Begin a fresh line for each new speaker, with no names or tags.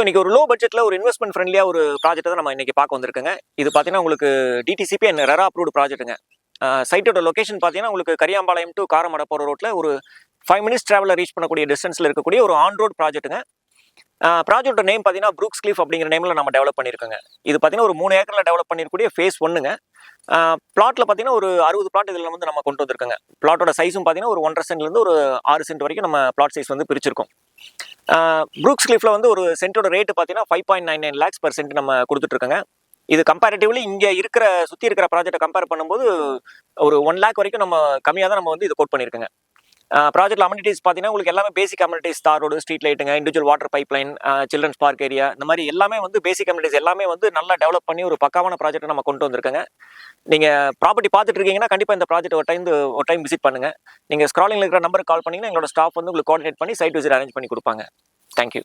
இன்னைக்கு ஒரு லோ பட்ஜெட்ல ஒரு இன்வெஸ்ட்மெண்ட் ஃப்ரெண்ட்லியா ஒரு ப்ராஜெக்ட் தான் நம்ம இன்னைக்கு பார்க்க வந்திருக்கோங்க. இது பார்த்தீங்கன்னா உங்களுக்கு டிடிசிபி அண்ட் ரெரா அப்ரூவ்டு ப்ராஜெக்ட்டுங்க. சைட்டோட லொகேஷன் பார்த்தீங்கன்னா உங்களுக்கு கரியாம்பாளையம் டு காரமடை போகிற ரோட்ல ஒரு 5 மினிட்ஸ் டிராவலில் ரீச் பண்ணக்கூடிய டிஸ்டன்ஸில் இருக்கக்கூடிய ஒரு ஆன் ரோட் ப்ராஜெக்ட்டுங்க. ப்ராஜெக்டோட நேம் பார்த்தீங்கன்னா ப்ரூக்ஸ் கிளிஃப் அப்படிங்கிற நேமில் நம்ம டெவலப் பண்ணியிருக்கோங்க. இது பார்த்தீங்கன்னா ஒரு 3 ஏக்கரில் டெவலப் பண்ணிருக்கக்கூடிய ஃபேஸ் 1ங்க. பிளாட்டில் பார்த்தீங்கன்னா ஒரு 60 பிளாட் இதில் வந்து நம்ம கொண்டு வந்திருக்கோங்க. பிளாட்டோட சைஸும் பார்த்தீங்கன்னா ஒரு 1.5 சென்ட்லேருந்து ஒரு 6 சென்ட் வரைக்கும் நம்ம பிளாட் சைஸ் வந்து பிரிச்சிருக்கோம். ப்ரூக்ஸ் கிளிஃப்ல வந்து ஒரு சென்ட்டோட ரேட்டு பார்த்தீங்கன்னா 5.99 lakhs per சென்ட் நம்ம கொடுத்துட்ருக்கோங்க. இது கம்பேரிட்டிவ்லி இங்கே இருக்கிற சுற்றி இருக்கிற ப்ராஜெக்ட்டை கம்பேர் பண்ணும்போது ஒரு 1 lakh வரைக்கும் நம்ம கம்மியாக தான் நம்ம வந்து இது கோட் பண்ணியிருக்கோங்க. ப்ராஜெக்ட் அமெனிட்டிஸ் பார்த்தீங்கன்னா உங்களுக்கு எல்லாமே பேசிக் அமெனிட்டிஸ், தார் ரோடு, ஸ்ட்ரீட் லைட்டுங்க, individual water pipe line, children's park area, இந்த மாதிரி எல்லாமே வந்து பேசிக் அமெனிட்டிஸ் எல்லாமே வந்து நல்லா டெவலப் பண்ணி ஒரு பக்காவான ப்ராஜெக்ட்டை நம்ம கொண்டு வந்திருக்கோங்க. நீங்கள் ப்ராப்பர்ட்டி பார்த்துட்டு இருக்கீங்கன்னா கண்டிப்பாக இந்த ப்ராஜெக்ட் ஒரு டைம் விசிட் பண்ணுங்கள். நீங்கள் ஸ்க்ராலிங்கில் இருக்கிற நம்பருக்கு கால் பண்ணிங்கன்னா எங்களோட ஸ்டாஃப் வந்து உங்களுக்கு கோஆர்டினேட் பண்ணி சைட் விசிட் அரேஞ்ச் பண்ணி கொடுப்பாங்க. தேங்க்யூ.